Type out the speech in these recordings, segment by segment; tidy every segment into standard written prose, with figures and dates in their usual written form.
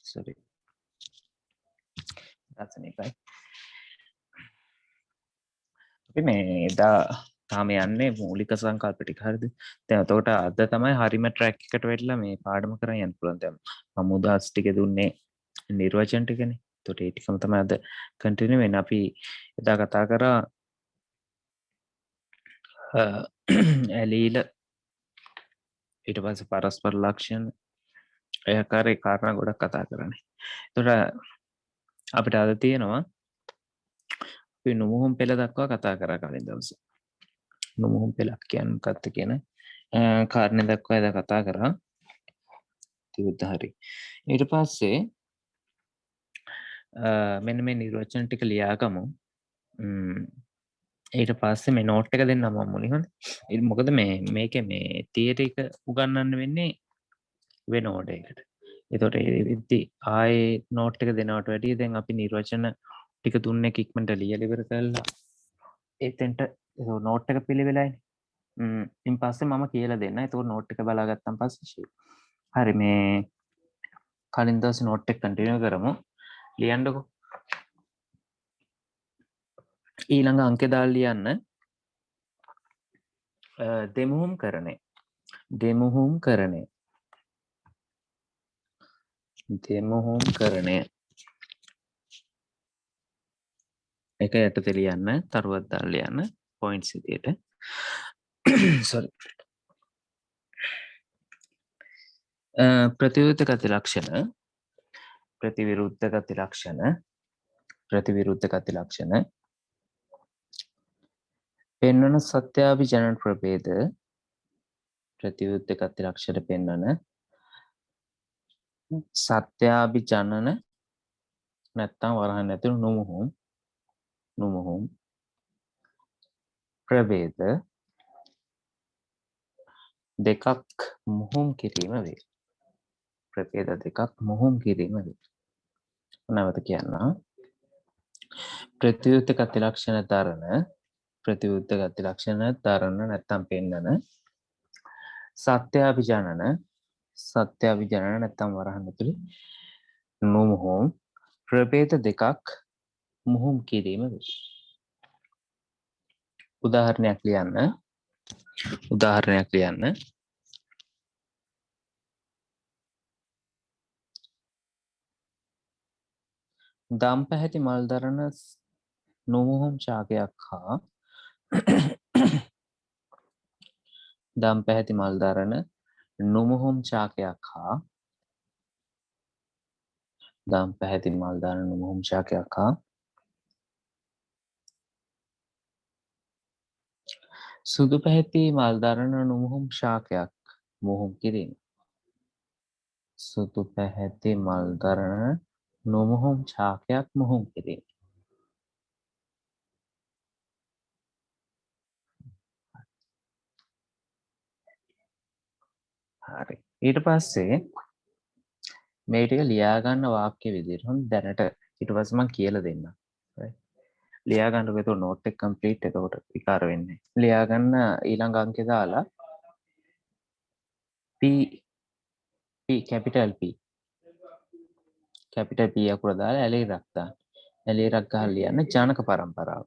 sorry that's an එකයි අපි මේ එදා තාම යන්නේ මූලික සංකල්ප ටික හරිද දැන් එතකොට අද තමයි හරිම ට්‍රැක් එකට වැටලා මේ පාඩම කරන් යන්න පුළුවන් දැන් මම උදාස් ටික දුන්නේ නිර්වචන ටිකනේ එතකොට ඒ ටිකම තමයි අද කන්ටිනියු වෙන්නේ අපි එදා කතා කරා ඇලීල ඊට පස්සේ පරස්පර ලක්ෂණ ඒ ආකාරයේ කාරණා ගොඩක් කතා කරන්නේ එතකොට අපිට අද තියෙනවා අපි නුමුහුම් පෙළ දක්වා කතා කරා කලින් දවසේ නුමුහුම් පෙළක් කියන්නේ මොකක්ද කියන කාරණේ දක්වා එදා කතා කරා තියුත් හරි ඊට පස්සේ මෙන්න මේ නිර්වචන ටික ලියාගමු ඊට පස්සේ මේ නෝට් එක දෙන්නම් මම මුලින් හොඳ මොකද මේකේ මේ තියරි එක උගන්වන්න වෙන්නේ වෙන ඕඩර් එකකට එතකොට ඒ විදි ආයේ නෝට් එක දෙනවට වැඩිය දැන් අපි නිර්වචන ටික දුන්නේ ඉක්මනට ලියලා ඉවර කරලා එතෙන්ට නෝට් එක පිළිවෙලයි ඉන් පස්සේ මම කියලා දෙන්න එතකොට නෝට් එක බලාගත්තන් පස්සේ හරි මේ කලින් දවසේ නෝට් එක කන්ටිනියු කරමු ලියන්නකෝ ඊළඟ අංකය දාලා ලියන්න දෙමුහුම් කරණය දෙමුහුම් කරණය දෙමුහුම් කරණය එක යටතේ ලියන්න තරුවක් දාලා ලියන්න පොයින්ට්ස් විදියට sorry ප්‍රතිවිරුද්ධ ගති ලක්ෂණ ප්‍රතිවිරුද්ධ ගති ලක්ෂණ ප්‍රතිවිරුද්ධ ගති ලක්ෂණ පෙන්වන සත්‍යාභිජනන ප්‍රභේද ප්‍රතිවිරුද්ධ ගති ලක්ෂණ පෙන්වන සත්‍යාභිජනන නැත්තම් වරහන් ඇතුළු නුමුහුම් ප්‍රභේද දෙකක් මුහුම් කිරීම වේ ප්‍රභේද දෙකක් මුහුම් කිරීම වේ නැවත කියන්න ප්‍රතිවිරුද්ධ ගති ලක්ෂණ දරන ප්‍රතිවිරුද්ධ ගති ලක්ෂණ දරන නැත්තම් පෙන්වන සත්‍යාභිජනන නැත්තම් වරහන් ඇතුළේ නුමුහුම් ප්‍රභේද දෙකක් මුහුම් කිරීම වේ උදාහරණයක් ලියන්න දම් පැහැති මල් දරන නුමුහුම් ශාකයක් හා දම් පැහැති මල් දරන නුමුහුම් ශාකයක් හා දම් පැහැති මල් දරන නුමුහුම් ශාකයක් හා සුදු පැහැති මල් දරන නුමුහුම් ශාකයක් මුහුම් කිරීම සුදු පැහැති මල් දරන නුමුහුම් ශාකයක් මුහුම් කිරීම හරි ඊට පස්සේ මේ ටික ලියා ගන්න වාක්‍ය විදිහට හොඳ දැනට ඊට පස්සේ මම කියලා දෙන්නම් ලියා ගන්නකො ඒක නෝට් එක කම්ප්ලීට් එතකොට විකාර වෙන්නේ ලියා ගන්න ඊළඟ අංකේ දාලා P කැපිටල් P අකුර දාලා ඇලේ රක් දාන්න ඇලේ රක් ගහලා ලියන්න ජනක පරම්පරාව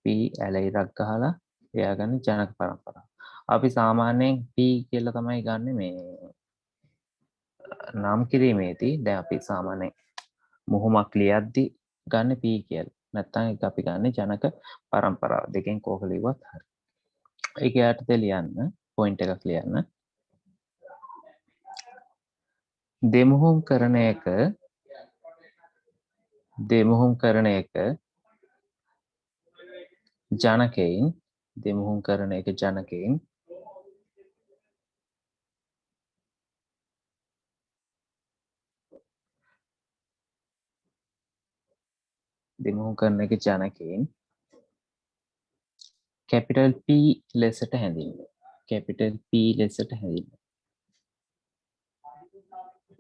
P ඇලේ රක් ගහලා ලියාගන්න ජනක පරම්පරාව අපි සාමාන්‍යයෙන් P කියලා තමයි ගන්නෙ මේ නම් කිරීමේදී දැන් අපි සාමාන්‍යයෙන් මුහුමක් ලියද්දි ගන්න P කියලා නැත්නම් ඒක අපි ගන්න ජනක පරම්පරාව දෙකෙන් කෝක ලිව්වත් හරි ඒක යටතේ ලියන්න පොයින්ට් එකක් ලියන්න දෙමුහුම් කරන එක ජනකයින් දෙමුහුම් කරන එක ජනකයින් දෙමුහුම් කරන එක ජනකයින් කැපිටල් P ලෙසට හැඳින්වෙයි කැපිටල් P ලෙසට හැඳින්වෙයි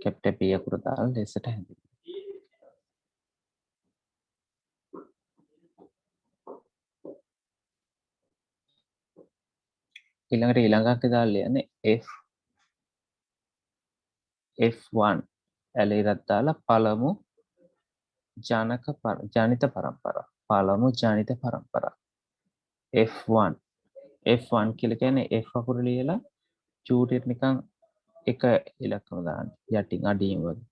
කැපිටල් P අකුර දාලා ලෙසට හැඳින්වෙයි ඊළඟට ඊළඟ අංකේ දාලා ලියන්නේ F F1 ඇලේරත් දාලා පළමු ජනිත පරම්පරාව. පළමු ජනිත පරම්පරාව. F1 F1 කියලා කියන්නේ F අකුර ලියලා චූටියට නිකන් එක ඉලක්කම දාන්න යටින් අඩින් වගේ.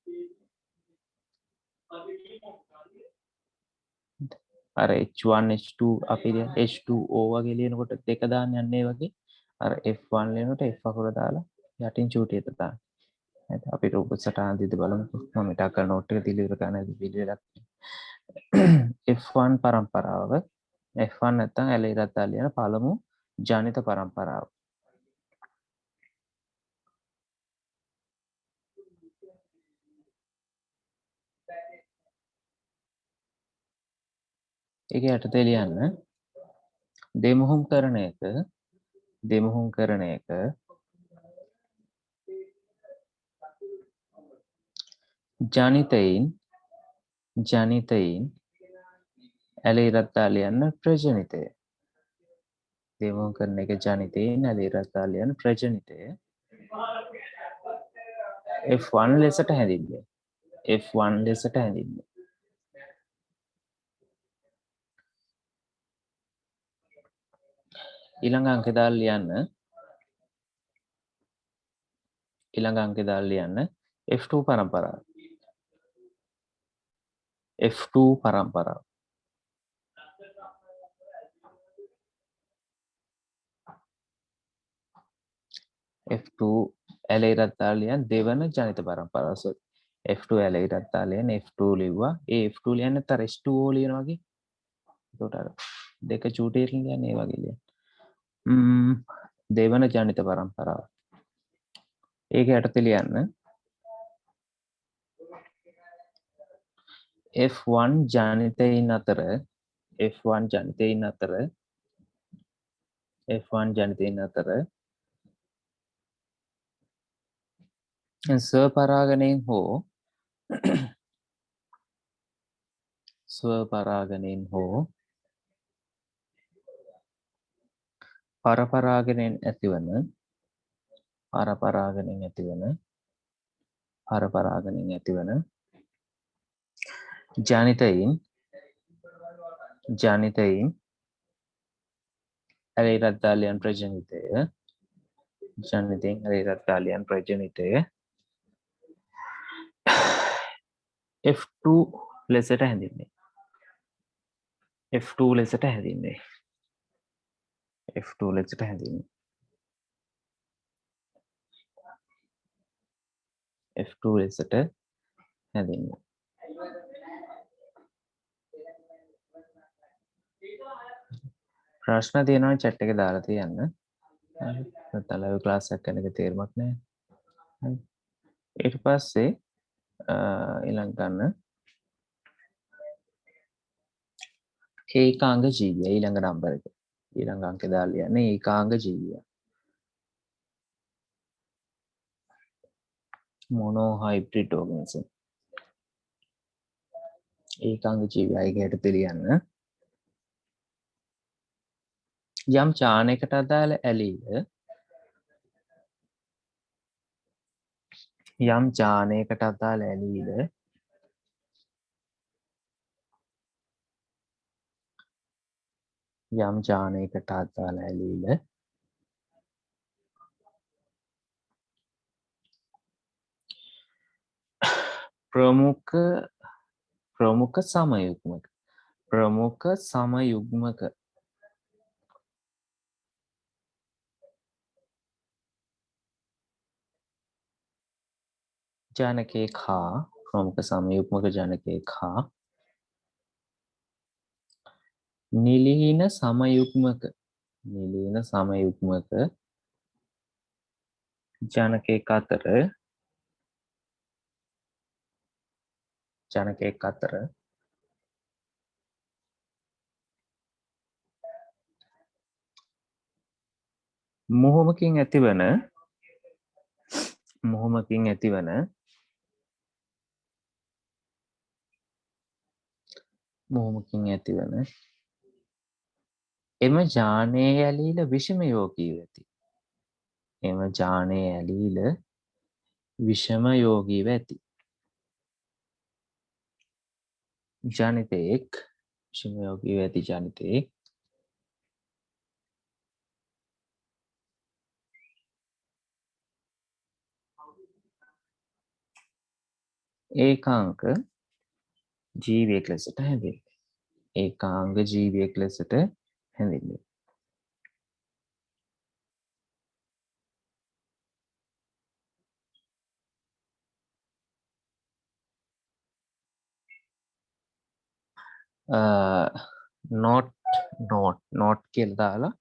අර H1 H2 අපි H2O වගේ ලියනකොට දෙක දාන්න යන්නේ වගේ අර F1 ලියනකොට F අකුර දාලා යටින් චූටියට දාන්න. හරි අපි රූප සටහන දිහා බලමු. මම ටක් නෝට් එක ඩිලීට් කරන්න වීඩියෝ එකක්. F1 පරම්පරාව F1 නැත්නම් ඇලේරත් දාලා ලියන පළමු ජනිත පරම්පරාව. ඒක යටතේ ලියන්න දෙමුහුම් කරන එක ජනිතයින් ඇලේරත් දාලා ලියන්න ප්‍රජනිතය. දෙමුහුම් කරන එක ජනිතයින් ඇලේරත් දාලා ලියන්න ප්‍රජනිතය. F1 ලෙසට හැඳින්වේ. F1 ලෙසට හැඳින්වේ. ඊළඟ අංකය දාලා ලියන්න F2 පරම්පරාව. F2 පරම්පරාව. F2 ඇලේරත් දාලා ලියන්න දෙවන ජනිත පරම්පරාව. F2 ඇලේරත් දාලා ලියන්න F2 ලිව්වා. ඒ F2 ලියන්න තර H2O ලියනවා වගේ. ඒකට අර දෙක චූටියට ලියන්නේ ඒ වගේ ලියන්න. දෙවන ජනිත පරම්පරාව. ඒක යටතේ ලියන්න F1 ජනිතයින් අතර ස්වපරාගණයෙන් හෝ පරපරාගණයෙන් ඇතිවන ජනිතයින් ඇලේරත් දාලා ලියන ප්‍රජනිතය F2 ලෙසට හැඳින්වේ. F2 ලෙසට හැඳින්වේ. ප්‍රශ්න තියෙනවා chat එකේ දාලා තියන්න. හරි. නැත්නම් live class එකක් කරන එක තේරුමක් නැහැ. හරි. ඊට පස්සේ ඊළඟ ගන්න ඒකාංග ජීවිය ඊළඟ නම්බර එක. ඊළඟ අංකේ දාලා ලියන්නේ ඒකාංග ජීවිය. මොනෝහයිබ්‍රිඩ් ඕර්ගනිසම්. ඒකාංග ජීවියයි යටතේ ලියන්න යම් චානයකට අදාළ ඇලීල ප්‍රමුඛ සමයුග්මක ජනකයෙක් හා ප්‍රමුඛ සමයුග්මක ජනකයෙක් හා නිලීන සමයුග්මක ජනකයෙක් අතර මොහොමකින් ඇතිවන එම ජානයේ ඇලීල විෂමයෝගී වෙති. විෂම යෝගීව ඇති ජනිතයෙක් විෂම යෝගීව ඇති ජනිතයෙක් ඒකාංක ජීවියෙක් ලෙසට හැඳින්වේ. ඒකාංග ජීවියෙක් ලෙසට හැඳින්වේ. නෝට් කියලා දාලා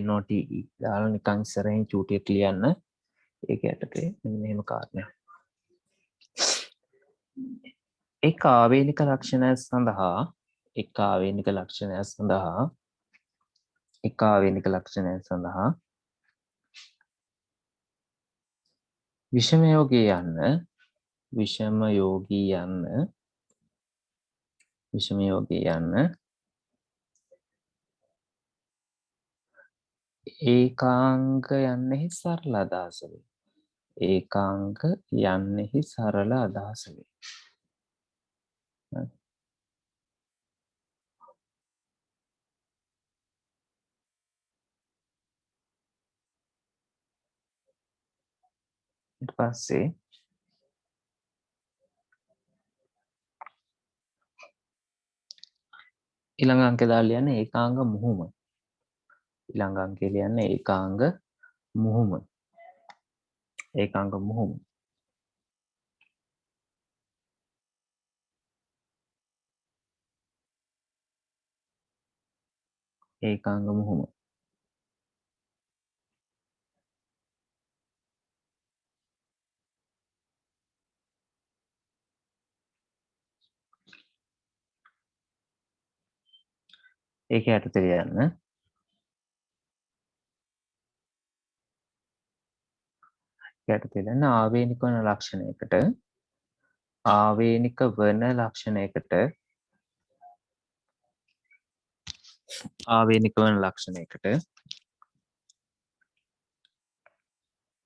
NOTE දාලා නිකන් ඉස්සරහින් චූටියක් ලියන්න. ඒක යටතේ මෙන්න මෙහෙම කාරණයක්. එක් ආවේනික ලක්ෂණය සඳහා විෂම යෝගී යන්න ඒකාංග යන්නෙහි සරල අදහස වේ. ඒකාංග යන්නෙහි සරල අදහස වේ. ඊට පස්සේ ඊළඟ අංකය දාලා ලියන්නේ ඒකාංග මුහුම. ඊළඟ අංකය ලියන්නේ ඒකාංග මුහුම. ඒකාංග මුහුම. ඒකාංග මුහුම. ඒක යටතේ ලියන්න. යටතේ ලියන්න ආවේනික වන ලක්ෂණයකට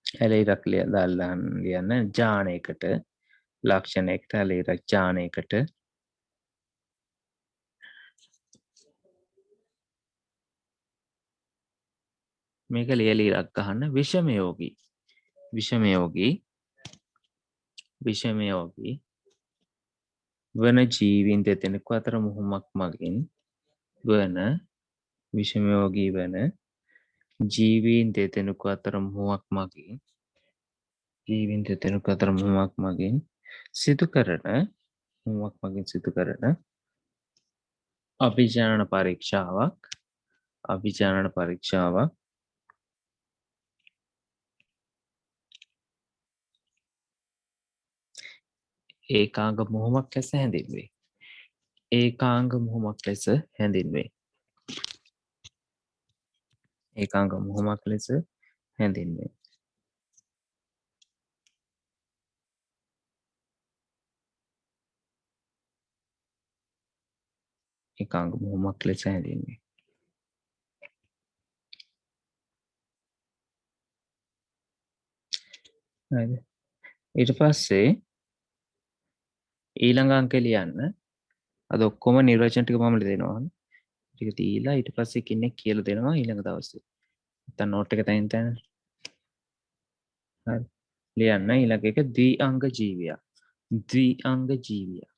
හැලීරක් දාලා ලියන්න ජානයකට ලක්ෂණයකට හැලීරක් ජානයකට මේක ලියලිරක් ගහන්න විෂම යෝගී වන ජීවීන් දෙදෙනෙකු අතර මුහුමක් මගින් විෂම යෝගී වන ජීවීන් දෙදෙනෙකු අතර මුහුමක් මගින් සිදු කරන අභිජනන පරීක්ෂාවක් ඒකාංග මුහුමක් ලෙස හැඳින්වේ. ඒකාංග මුහුමක් ලෙස හැඳින්වේ. ඒකාංග මුහුමක් ලෙස හැඳින්වේ. ඒකාංග මුහුමක් ලෙස හැඳින්වේ. හරිද? ඊට පස්සේ ඊළඟ අංකය ලියන්න. අද ඔක්කොම නිර්වචන ටික මම දෙනවා. ටික දීලා ඊට පස්සේ කෙනෙක් කියලා දෙනවා ඊළඟ දවසේ. නැත්නම් නෝට් එක තනින් තන. හරි. ලියන්න ඊළඟ එක ද්විඅංග ජීවියා. ද්විඅංග ජීවියා.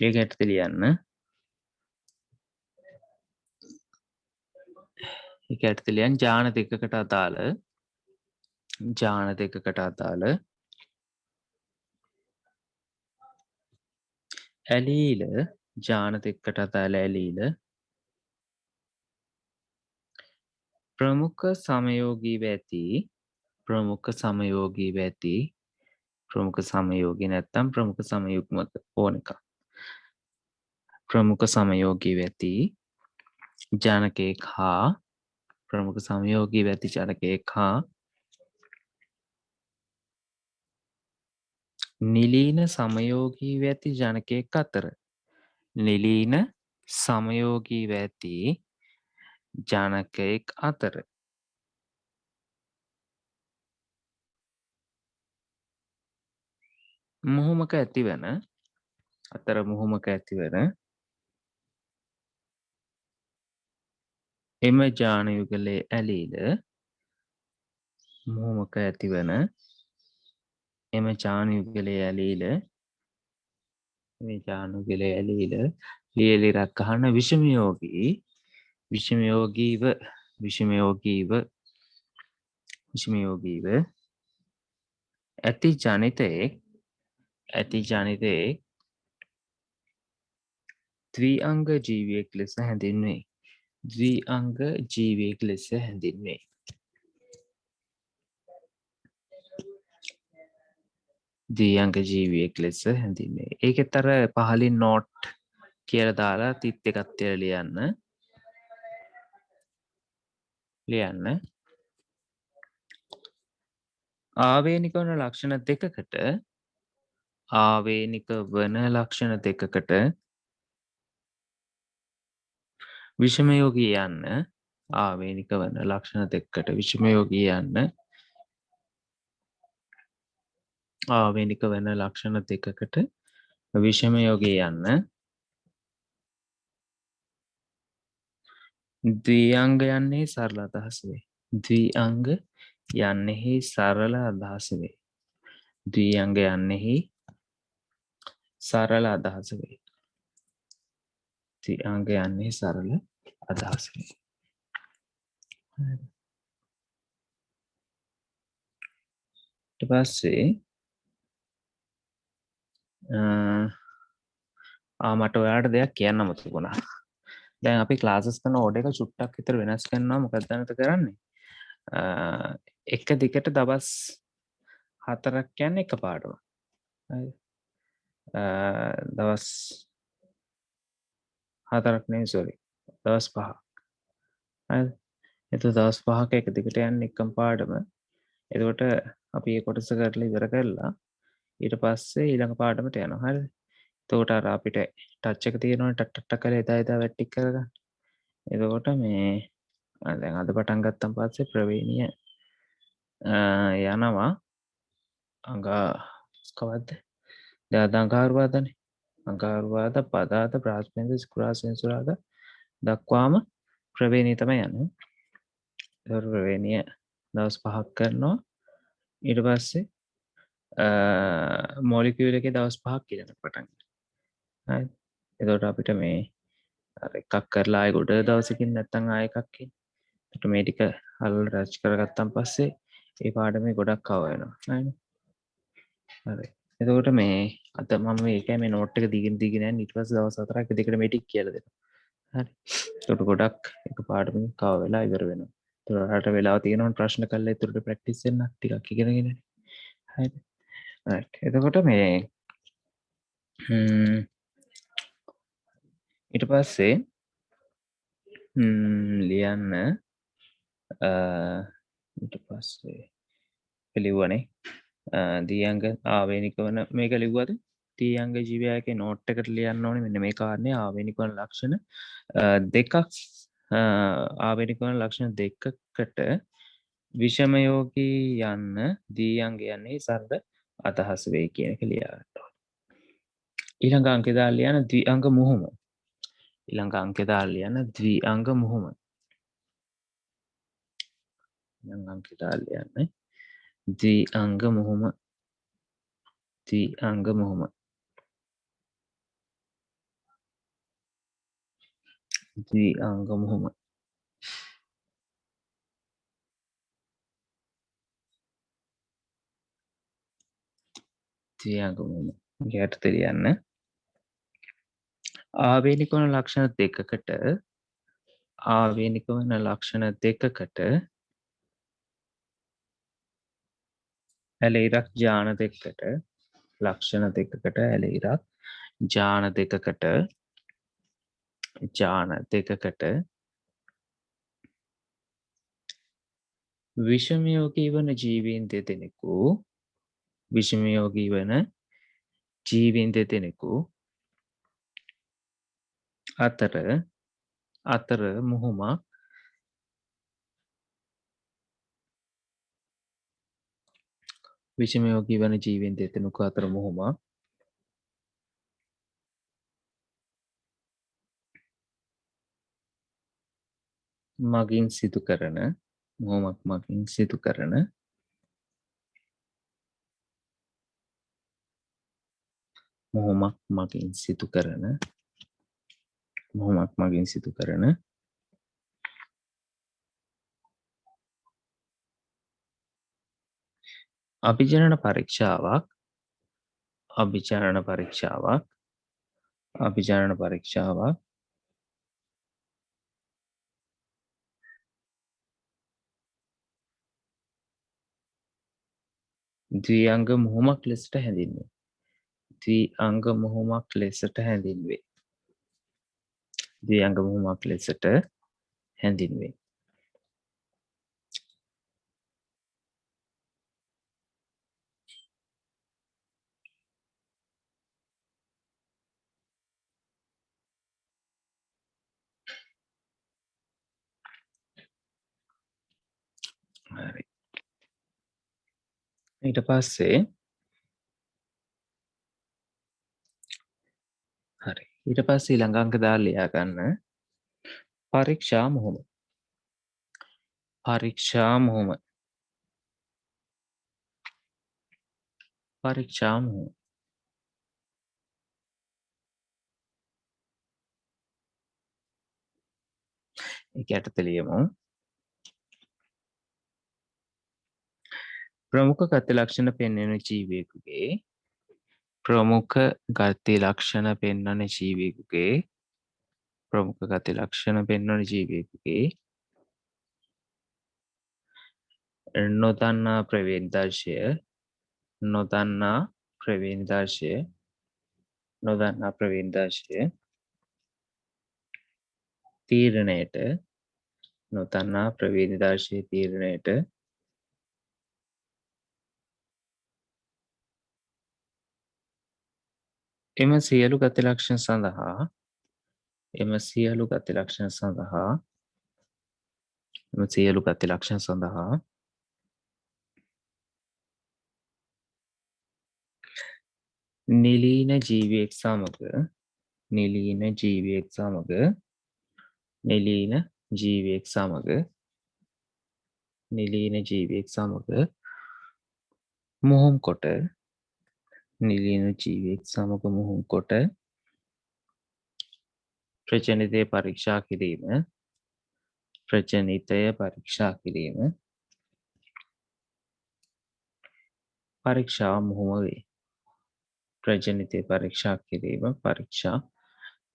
ඒක යටතේ ලියන්න. ඒක යටතේ ලියන්න ජාන දෙකකට අදාළ ඇලීල ප්‍රමුඛ සමයෝගීව ඇති ජනකයෙක් හා නිලීන සමයෝගීව ඇති ජනකයෙක් අතර නිලීන සමයෝගී ඇති ජනකයෙක් අතර මුහුමක ඇතිවන අතර මුහුමක ඇතිවන එම ජානයුගලේ ඇලීල මුහුමක ඇතිවන එම ජානයුගලේ ඇලීල මේ ජානුගලේ ඇලීල ලියලිරක් අහන විෂමයෝගී විෂමයෝගීව විෂමයෝගීව විෂමයෝගීව ඇති ජනිතයෙක් ඇති ජනිතයෙක් ද්විඅංග ජීවියෙක් ලෙස හැඳින්වේ. ද්විඅංග ජීවියෙක් ලෙස හැඳින්වේ. ද්විඅංග ජීවියෙක් ලෙස හැඳින්වේ. ඒකෙත් අර පහලින් නෝට් කියලා දාලා තිත් එකක් තියලා ලියන්න. ආවේනික වන ලක්ෂණ දෙකකට ආවේනික වන ලක්ෂණ දෙකකට විෂමයෝගී යන්න ආවේනික වන ලක්ෂණ දෙකකට විෂමයෝගී යන්න ආවේනික වන ලක්ෂණ දෙකකට විෂමයෝගී යන්න ද්විඅංග යන්නේ සරල අදහස වේ. ද්විඅංග යන්නෙහි සරල අදහස වේ. ද්විඅංග යන්නෙහි සරල අදහස වේ. ද්විඅංග යන්නෙහි සරල අදහස වේ. ඊට පස්සේ මට ඔයාලට දෙයක් කියන්න අමතක වුණා. දැන් අපි ක්ලාසස් කරන ඕඩර් එක චුට්ටක් විතර වෙනස් කරනවා. මොකක්ද දැනට කරන්නේ? එක දිගට දවස් 4ක් යන්නේ එකපාරටම. හරිද? දවස් 4ක් නෙවෙයි සෝරි. දවස් 5ක්. හරිද? එතකොට දවස් 5ක එක දිගට යන්නේ එකම පාඩම. එතකොට අපි මේ කොටස කරලා ඉවර කරලා ඊට පස්සේ ඊළඟ පාඩමට යනවා. හරිද? එතකොට අර අපිට ටච් එක තියෙනවනේ ටක් ටක් ටක් කරලා එදා වැටික් කරගන්න. එතකොට මේ දැන් අද පටන් ගත්තන් පස්සේ ප්‍රවේණිය යනවා කවද්ද? දැන් අද අඟහරුවාදනේ. අඟහරුවාදා පදාද බ්‍රහස්පතින්ද සිකුරාදා සෙනසුරාදා දක්වාම ප්‍රවේණිය තමයි යන්නේ. ඒතර ප්‍රවේණිය දවස් 5ක් කරනවා. ඊට පස්සේ මොලිකියුල් එකේ දවස් 5ක් ඊළඟට පටන් ගන්නවා. හරි. එතකොට අපිට මේ අර එකක් කරලා ආයෙ ගොඩ දවසකින් නැත්තම් ආයෙ එකක් එන්නේ. ඒකට මේ ටික අල්ලලා රච් කරගත්තන් පස්සේ ඒ පාඩමේ ගොඩක් කව වෙනවා. හරිනේ. හරි. එතකොට මේ අද මම මේකයි මේ නෝට් එක දිගින් දිගින් යන්නේ ඊට පස්සේ දවස් 4ක් දෙකට මේ ටික කියලා දෙනවා. හරි. එතකොට ගොඩක් එක පාඩමකින් කව වෙලා ඉවර වෙනවා. එතකොට ඔයාලට වෙලාව තියෙනවනේ ප්‍රශ්න කරලා ඒතරට ප්‍රැක්ටිස් වෙන්න ටිකක් ඉගෙනගෙන. හරිද? රයිට්. එතකොට මේ ඊට පස්සේ ලියන්න ඊට පස්සේ ලිව්වනේ දියංග ආවේනික වන මේක ලිව්වද? තියංග ජීවයකේ නෝට් එකට ලියන්න ඕනේ මෙන්න මේ කාරණේ ආවේනික වන ලක්ෂණ දෙකක් ආවේනික වන ලක්ෂණ දෙකකට විෂමයෝගී යන්න දියංග යන්නේ සරල අදහස් වෙයි කියන එක ලියා ගන්න ඕනේ. ඊළඟ අංකේ දාලා ලියන ද්විඅංග මුහුම. ඊළඟ අංකේ දාලා ලියන ද්විඅංග මුහුම. ඊළඟ අංකේ දාලා ලියන්නේ ද්විඅංග මුහුම. ද්විඅංග මුහුම. ද්විඅංග මුහුම. ද්විඅංග මුහුම. යට ලියන්න ආවේනික වන ලක්ෂණ දෙකකට ආවේනික වන ලක්ෂණ දෙකකට ඇලෙයිරක් ජාන දෙකකට ලක්ෂණ දෙකකට ඇලෙයිරක් ජාන දෙකකට විෂමයෝගී වන ජීවීන් දෙදෙනෙකු විෂමයෝගී වන ජීවීන් දෙදෙනෙකු අතර මොහොමක් විෂමයෝගී වන ජීවීන් දෙදෙනෙකු අතර මොහොමක් මගින් සිදු කරන මොහොමක් මගින් සිදු කරන මොහොමක් මගින් සිදු කරන මොහොමක් මගින් සිදු කරන අභිජනන පරීක්ෂාවක් අභිජනන පරීක්ෂාවක් අභිජනන පරීක්ෂාවක් ද්විඅංග මොහොමක් ලෙසට හැඳින්වේ. ද්විඅංග මොහොමක් ලෙසට හැඳින්වේ. ද්විඅංග මොහොමක් ලෙසට හැඳින්වේ. හරි. ඊට පස්සේ හරි. ඊට පස්සේ ඊළඟ අංක දාලා ලියා ගන්න. පරීක්ෂා මොහොම. පරීක්ෂා මොහොම. පරීක්ෂා මොහොම. ඒක යටතේ ලියමු. ප්‍රමුඛ ගති ලක්ෂණ පෙන්වන ජීවියෙකුගේ ප්‍රමුඛ ගති ලක්ෂණ පෙන්වන ජීවියෙකුගේ ප්‍රමුඛ ගති ලක්ෂණ පෙන්වන ජීවියෙකුගේ නොදන්නා ප්‍රවේදර්ශය නොදන්නා ප්‍රවේදර්ශය නොදන්නා ප්‍රවේදර්ශය තීරණයට නොදන්නා ප්‍රවේදර්ශය තීරණයට එම සියලු ගති ලක්ෂණ සඳහා එම සියලු ගති ලක්ෂණ සඳහා එම සියලු ගති ලක්ෂණ සඳහා නිලීන ජීවියෙක් සමග නිලීන ජීවියෙක් සමග නිලීන ජීවියෙක් සමග නිලීන ජීවියෙක් සමග මොහොම් කොට නිලීන ජීවියෙක් සමග මොහොම් කොට ප්‍රචනිතය පරීක්ෂා කිරීම ප්‍රචනිතය පරීක්ෂා කිරීම පරීක්ෂා මොහොම වේ. ප්‍රචනිතය පරීක්ෂා කිරීම පරීක්ෂා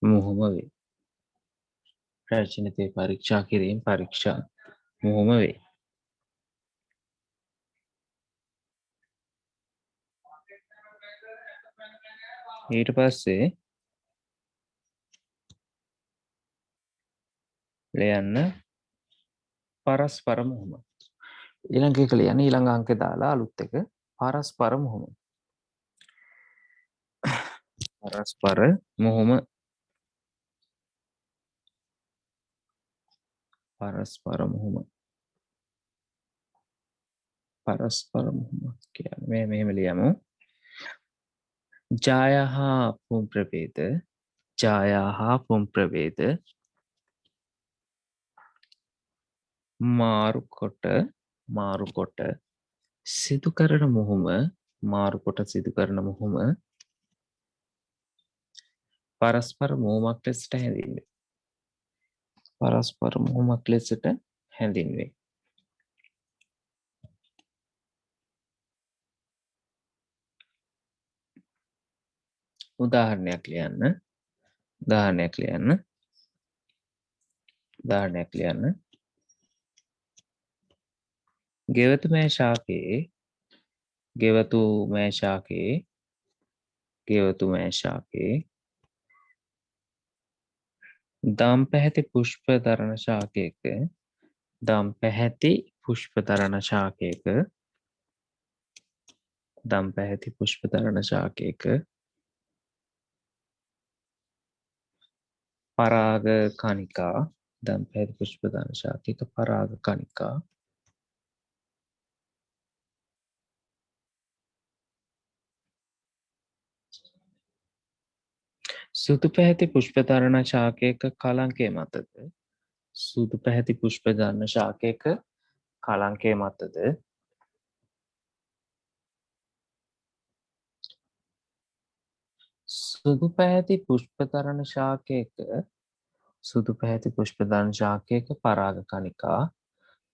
මොහොම වේ. ප්‍රචනිතය පරීක්ෂා කිරීම පරීක්ෂා මොහොම වේ. ඊට පස්සේ ලියන්න පරස්පර මොහොම. ඊළඟ එක ලියන්න ඊළඟ අංකේ දාලා අලුත් එක පරස්පර මොහොම. පරස්පර මොහොම පරස්පර මොහොම පරස්පර මොහොම කියන්නේ මෙහෙම ලියමු. ජාය හා පුම් ප්‍රභේද ජාය හා පුම් ප්‍රභේද මාරු කොට සිදු කරන මොහොම මාරු කොට සිදු කරන මොහොම පරස්පර මොහොමක් ලෙසට හැඳින්වේ. පරස්පර මොහොමක් ලෙසට හැඳින්වේ. උදාහරණයක් ලියන්න. උදාහරණයක් ලියන්න. උදාහරණයක් ලියන්න. ගෙවතුමෑ ශාකයේ ගෙවතුමෑ ශාකයේ ගෙවතුමෑ ශාකයේ දම් පැහැති පුෂ්ප දරන ශාකයක දම් පැහැති පුෂ්ප දරන ශාකයක දම් පැහැති පුෂ්ප දරන ශාකයක पराग कणिका दंपैत पुष्पदान शाखिक पराग कणिका සුදු පැහැති පුෂ්පතරණ ශාකයක කලංකය මතද සුදු පැහැති පුෂ්පධර්ණ ශාකයක කලංකය මතද සුදු පැහැති පුෂ්පතරණ ශාකයක සුදු පැහැති පුෂ්පධර්ණ ශාකයක පරාග කණිකා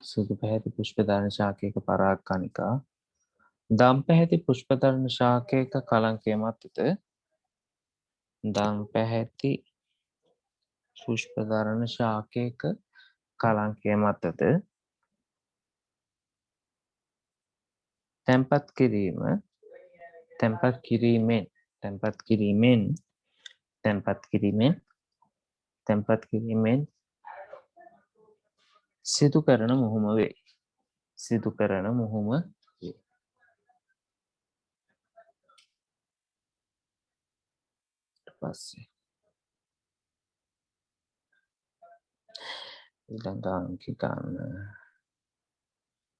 සුදු පැහැති පුෂ්පධර්ණ ශාකයක පරාග කණිකා දම් පැහැති පුෂ්පධර්ණ ශාකයක කලංකය මතද දම් පැහැති පුෂ්පධර්ණ ශාකයක කලංකය මතද තැන්පත් කිරීම තැන්පත් කිරීමෙන් තැන්පත් කිරීමෙන් තැන්පත් කිරීමෙන් තැන්පත් කිරීමෙන් සිදු කරන මුහුම වේ සිදු කරන මුහුම වේ පස්සේ ඊළඟ අංකය ගන්න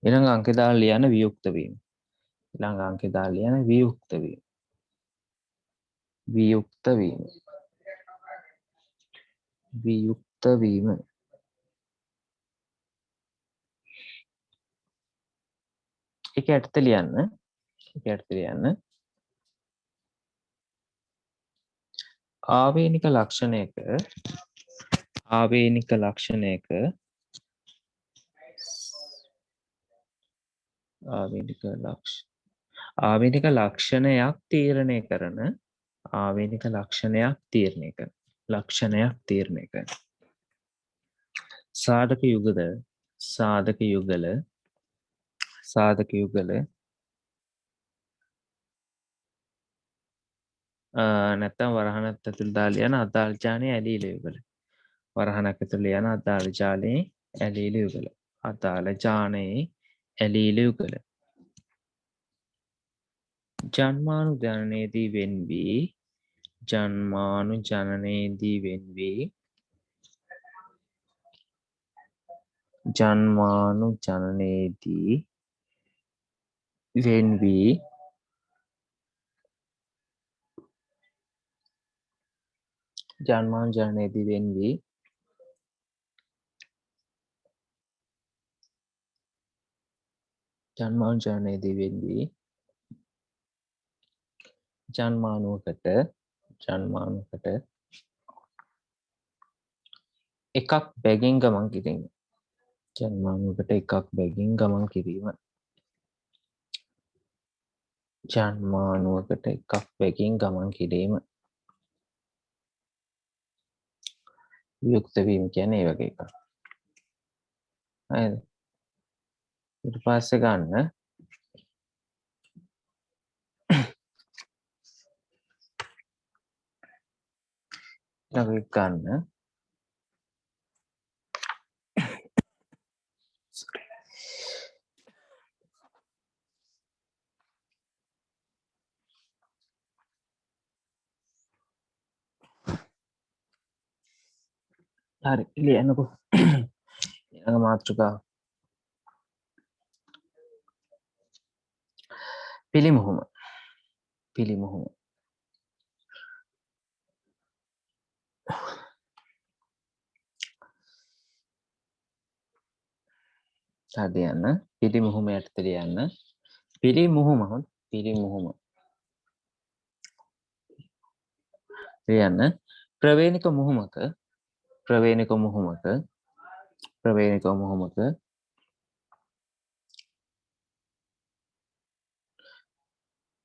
ඊළඟ අංකය දාලා ලියන්න වියුක්ත වීම ඊළඟ අංකය දාලා ලියන්න වියුක්ත වීම වියුක්ත වීම වියුක්ත වීම ඒක යටතේ ලියන්න ඒක යටතේ ලියන්න ආවේනික ලක්ෂණයක ආවේනික ලක්ෂණයක ආවේනික ලක්ෂණයක් තීරණය කරන ආවේනික ලක්ෂණයක් තීරණය කරන ලක්ෂණයක් තීරණය කරන සාධක යුගල සාධක යුගල සාධක යුගල නැත්තම් වරහණත් ඇතුළේ දාලා යන අදාළ ජාලයේ ඇලීල යුගල වරහණක් ඇතුළේ යන අදාළ ජාලයේ ඇලීල යුගල අදාළ ජානයේ ඇලීල යුගල ජන්මානු ජනනයේදී වෙන් වී ජන්මානු ජනනයේදී වෙන් වී ජන්මානු ජනනයේදී වෙන් වී ජන්මානු ජනනයේදී වෙන් වී ජන්මානු ජනනයේදී වෙන් වී ජන්මානුවකට එකක් බැගින් ගමන් කිරීම ජන්මානුවකට එකක් බැගින් ගමන් කිරීම ජන්මානුවකට එකක් බැගින් ගමන් කිරීම වියුක්ත වීම කියන්නේ ඒ වගේ එකක් හරිද ඊට පස්සේ ගන්න ඊළඟ ගන්න හරි ලියන්නකෝ ඊළඟ මාතෘකාව පිළිමුහුම පිළිමුහුම හදියන්න පිළිමුහුම යටතේ ලියන්න පිළිමුහුම පිළිමුහුම ලියන්න ප්‍රවේණික මුහුමක ප්‍රවේණික මුහුමක ප්‍රවේණික මුහුමක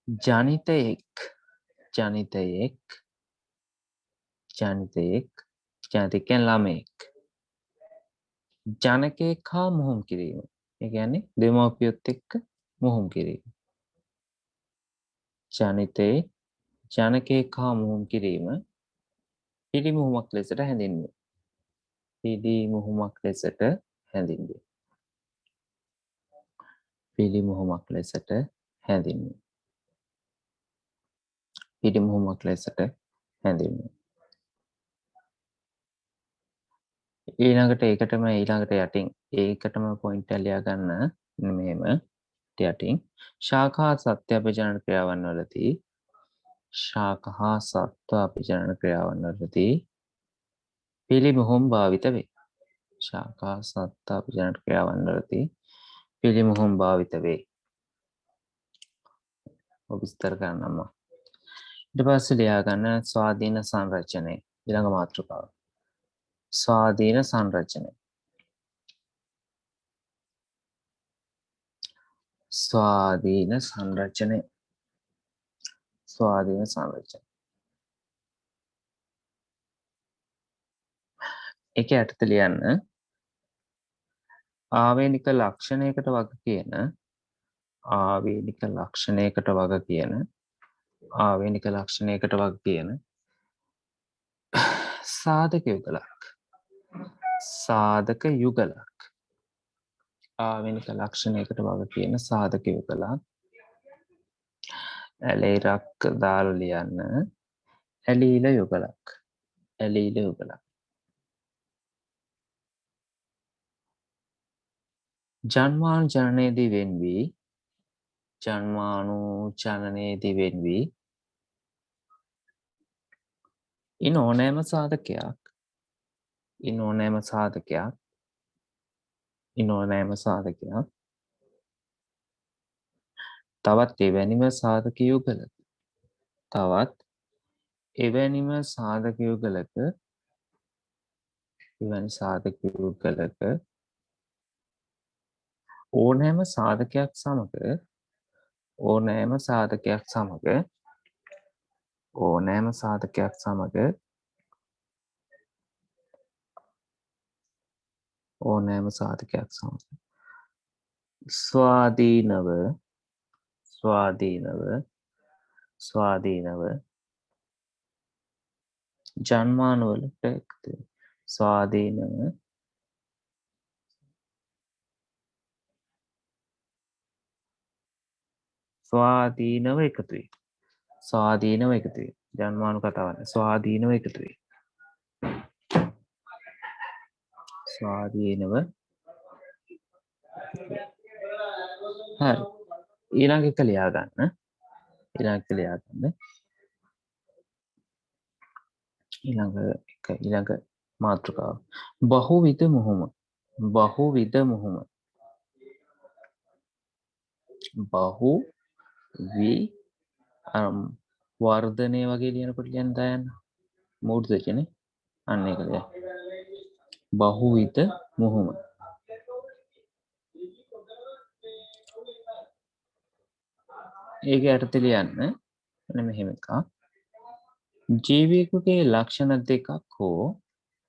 ජනිතයෙක් ජනිතයෙක් ජනිතයෙක් ජනිතයෙක් කියන්නේ ළමයෙක් ජනකයෙක් හා මුහුම් කිරීම ඒ කියන්නේ දෙමව්පියොත් එක්ක මුහුම් කිරීම ජනිතේ ජනකයෙක් හා මුහුම් කිරීම පිළිමුහුමක් ලෙසට හැඳින්වේ පිළිමුහුමක් ලෙසට හැඳින්වේ පිළිමුහුමක් ලෙසට හැඳින්වේ පිළිමුහුමක් ලෙසට හැඳින්වේ ඊළඟට ඒකටම ඊළඟට යටින් ඒකටම පොයින්ට් එක ලියා ගන්න මෙහෙම යටින් ශාඛා සත්‍ය අපජනන ක්‍රියාවන් වලදී ශාඛා සත්ව අපජනන ක්‍රියාවන් වලදී පිළිමුහුම් භාවිත වේ. ශාඛා සත්ව අපජනන ක්‍රියාවන් වලදී පිළිමුහුම් භාවිත වේ. ඔබ විස්තර කරන්නම. ඊට පස්සේ ලියා ගන්න ස්වාධීන සංරචනය ඊළඟ මාතෘකාව. ස්වාධීන සංරචනය. ස්වාධීන සංරචනය. ස්වාධීන සංරචනය. ඒක යටතේ ලියන්න ආවේනික ලක්ෂණයකට වග කියන ආවේනික ලක්ෂණයකට වග කියන ආවේනික ලක්ෂණයකට වග කියන සාධක යුගලක්. සාධක යුගලක්. ආවේනික ලක්ෂණයකට වග කියන සාධක යුගලක්. ඇලේරක් දාලා ලියන්න ඇලීල යුගලක්. ඇලීල යුගලක්. ජන්මානු ජනනයේදී වෙන් වී ජන්මානු ජනනයේදී වෙන් වී ඉන් ඕනෑම සාධකයක් ඉන් ඕනෑම සාධකයක් ඉන් ඕනෑම සාධකයක් තවත් එවැනිම සාධක යුගලක තවත් එවැනිම සාධක යුගලක එවැනි සාධක යුගලක ඕනෑම සාධකයක් සමග ඕනෑම සාධකයක් සමග ඕනෑම සාධකයක් සමග ඕනෑම සාධකයක් සමග ස්වාධීනව ස්වාධීනව ස්වාධීනව ජන්මානවලට එකතු ස්වාධීනව ස්වාධීනව එකතු වේ. ස්වාධීනව එකතු වේ. ජන්මානු කතාවන්නේ ස්වාධීනව එකතු වේ. ස්වාධීනව හරි. ඊළඟ එක ලියා ගන්න. ඊළඟ එක ලියා ගන්න. ඊළඟ මාතෘකාව. බහුවිධ මුහුම. බහුවිධ මුහුම. බහු වි වර්ධනය වගේ ලියනකොට ලියන්න දායන්න. මූර්ධ වචනේ. අන්න ඒක ලියන්න. බහුවිධ මුහුම. ඒක යටතේ ලියන්න මෙන්න මෙහෙම එකක්. ජීවියෙකුගේ ලක්ෂණ දෙකක් හෝ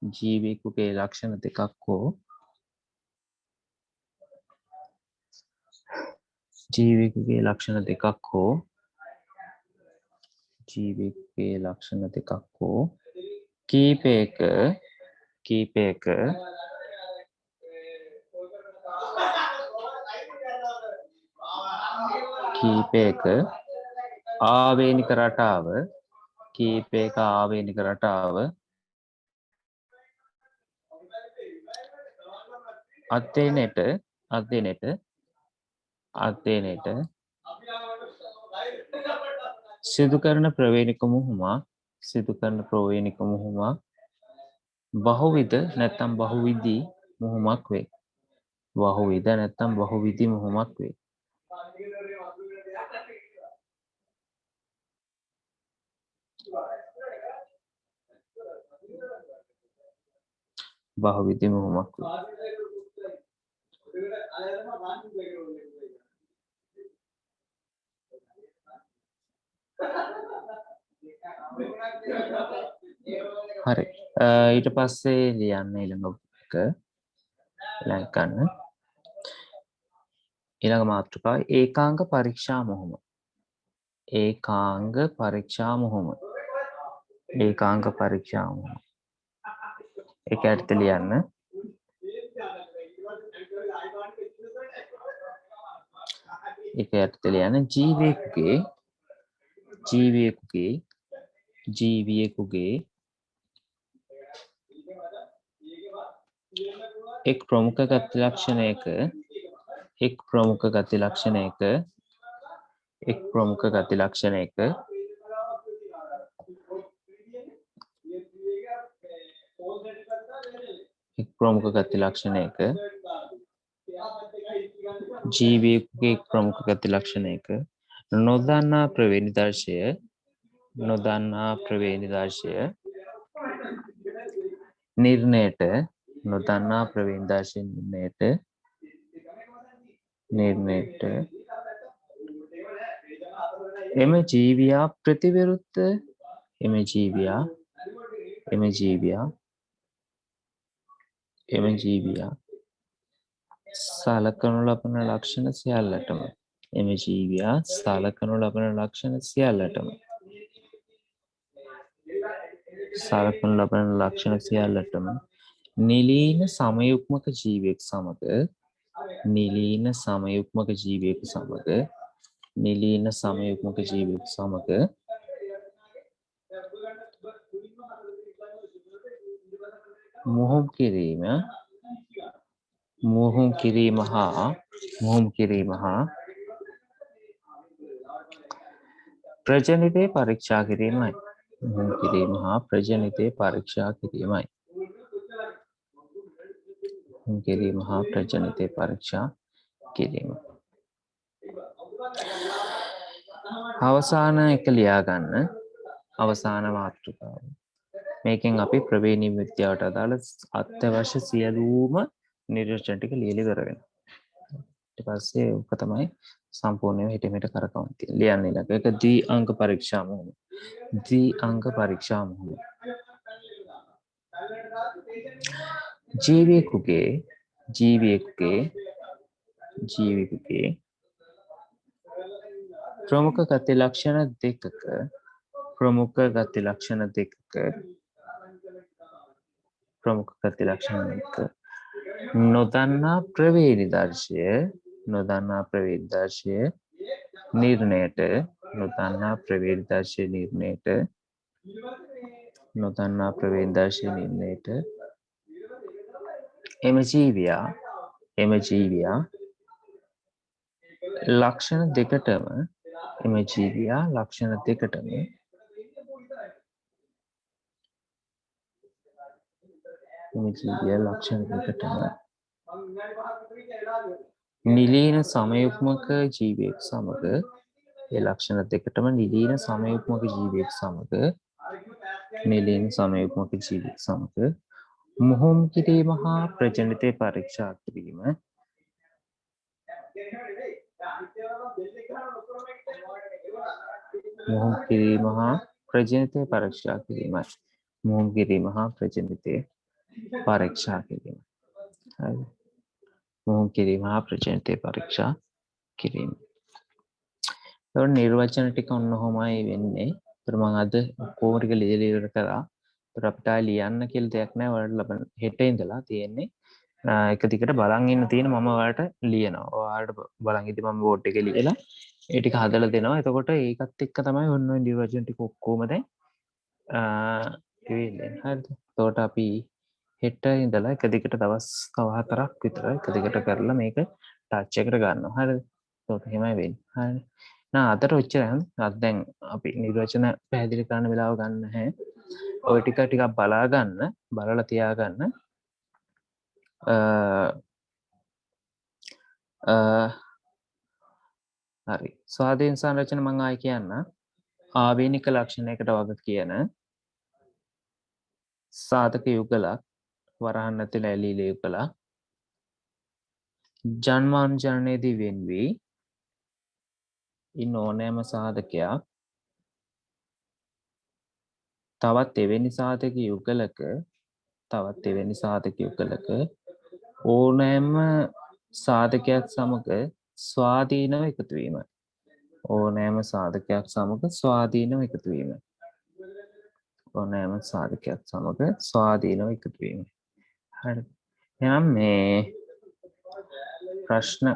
ජීවියෙකුගේ ලක්ෂණ දෙකක් හෝ ජීවියෙකුගේ ලක්ෂණ දෙකක් හෝ ජීවියෙකුගේ ලක්ෂණ දෙකක් හෝ කීපයක කීපයක කීපයක ආවේනික රටාව කීපයක ආවේනික රටාව අධ්‍යයනයට සිදු කරන ප්‍රවේණික මුහුමක් බහුවිධ නැත්නම් බහුවිධි මුහුමක් වේ. බහුවිධ නැත්නම් බහුවිධි මුහුමක් වේ. බහුවිධි මුහුමක් වේ. හරි. ඊට පස්සේ ලියන්න ඊළඟ එක ඊළඟ ගන්න. ඊළඟ මාතෘකාව ඒකාංග පරීක්ෂා මුහුම. ඒකාංග පරීක්ෂා මුහුම. ඒකාංග පරීක්ෂා මුහුම. ඒක යටතේ ලියන්න. ඒක යටතේ ලියන්න ජීවියෙකුගේ එක් ප්‍රමුඛ ගති ලක්ෂණයක එක් ප්‍රමුඛ ගති ලක්ෂණයක එක් ප්‍රමුඛ ගති ලක්ෂණයක එක් ප්‍රමුඛ ගති ලක්ෂණයක ජීවියෙකුගේ එක් ප්‍රමුඛ ගති ලක්ෂණයක නොදන්නා ප්‍රවේණි දර්ශය නිර්ණයට නොදන්නා ප්‍රවේණි දර්ශය නිර්ණයට එම ජීවියා ප්‍රතිවිරුද්ධ එම ජීවියා සලකනු ලබන ලක්ෂණ සියල්ලටම එම ජීවියා සලකනු ලබන ලක්ෂණ සියල්ලටම නිලීන සමයුක්මක ජීවියෙක් සමග මොහොම් කිරීම හා ප්‍රජනිතය පරීක්ෂා කිරීමයි. අවසාන එක ලියාගන්න. අවසාන මාතෘකාව. මේකෙන් අපි ප්‍රවේණී විද්‍යාවට අදාළ අත්‍යවශ්‍ය සියලුම නිරීක්ෂණ ටික ලියලා ඉවර වෙනවා. ඊට පස්සේ ඔක තමයි සම්පූර්ණයෙන් හිත මෙට කරකවන්න තියෙන්නේ. ලියන්න ඊළඟ එක ද්වි අංක පරීක්ෂා මොහොත. ජීවියෙකුගේ ප්‍රමුඛ ගති ලක්ෂණ දෙකක නොදන්නා ප්‍රවේණි දර්ශය නිර්ණයට එම ජීවියා ලක්ෂණ දෙකටම නිලීන සමයුක්මක ජීවියෙක් සමග මොහොම් කිරීම හා ප්‍රජනිතය පරීක්ෂා කිරීමයි. නිර්වචන ටික ඔන්න ඔහොමයි වෙන්නේ. ඒතර මම අද ඔක්කොම ටික ලියලා ඉවර කරා. ඒතර අපිට ලියන්න කියලා දෙයක් නැහැ. ඔයාලට ලබන හෙට ඉඳලා තියෙන්නේ. එක දිගට බලන් ඉන්න තියෙන මම ඔයාලට ලියනවා. ඔයාලට බලන් ඉඳි මම බෝඩ් එකේ ලියලා ඒ ටික හදලා දෙනවා. එතකොට ඒකත් එක්ක තමයි ඔන්න ඔය නිර්වචන ටික ඔක්කොම දැන් ඉවෙන්නේ. හරිද? එතකොට අපි හෙට ඉඳලා එක දිගට දවස් 4ක් විතර එක දිගට කරලා මේක ටච් එකට ගන්නවා. හරිද? එතකොට එහෙමයි වෙන්නේ. හරිද? අදට ඔච්චරයි. අද දැන් අපි නිර්වචන පැහැදිලි කරන්න වෙලාව ගන්න නැහැ. ඔය ටික බලා ගන්න, බලලා තියාගන්න. හරි. ස්වාධීන සංරචන මම ආයි කියන්න. ආවේනික ලක්ෂණයකට වග කියන සාධක යුගලක් වරහන් ඇතුළේ ඇලීල යුගලක් ජන්මානුජනනයේදී වෙන් වී ඉන්න ඕනෑම සාධකයක් තවත් එවැනි සාධක යුගලක ඕනෑම සාධකයක් සමග ස්වාධීනව එකතු වීම. හරි. එහෙනම් මේ ප්‍රශ්න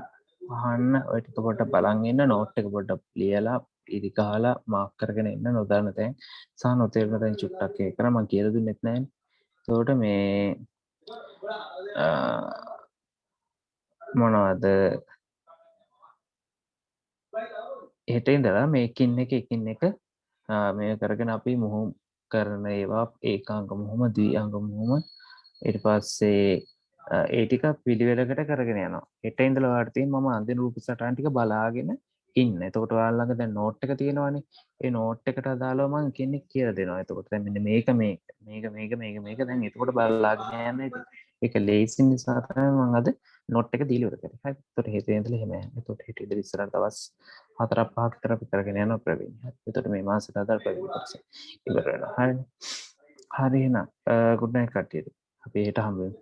අහන්න ඔය ටික පොඩ්ඩක් බලන් ඉන්න, නෝට් එක පොඩ්ඩක් ලියලා ඉදි ගහලා මාක් කරගෙන ඉන්න. නොදන්න තැන් සහ නොතේරෙන තැන් චුට්ටක් ඒක කරා මම කියලා දුන්නෙත් නැහැ. ඒකට මේ මොනවද හෙට ඉඳලා මේකින් එක මේ කරගෙන අපි මුහුම් කරන ඒවා ඒකාංග මුහුම දී අංග මුහුම ඊට පස්සේ ඒ ටික පිළිවෙලකට කරගෙන යනවා. හෙට ඉඳලා ඔයාලට තියෙන මම අන්තිම රූප සටහන් ටික බලාගෙන ඉන්න. එතකොට ඔයාලා ළඟ දැන් නෝට් එක තියෙනවනේ. ඒ නෝට් එකට අදාළව මම කෙනෙක් කියලා දෙනවා. එතකොට දැන් මෙන්න මේක දැන් එතකොට බලාගෙන යන්න ඉතින්. ඒක ලේසි නිසා තමයි මම අද නෝට් එක දීලා ඉවර කරේ. හරි. එතකොට හෙට ඉඳලා එහෙම යන්න. එතකොට හෙට ඉඳලා ඉස්සරහට දවස් 4-5ක් විතර අපි කරගෙන යනවා ප්‍රවීණ. හරි. එතකොට මේ මාසෙට අදාළ ප්‍රවීණ කොටස ඉවර වෙනවා. හරිනේ. හරි එහෙනම් ගුඩ් නයිට් කට්ටියට. අපි හෙට හම්බ වෙමු.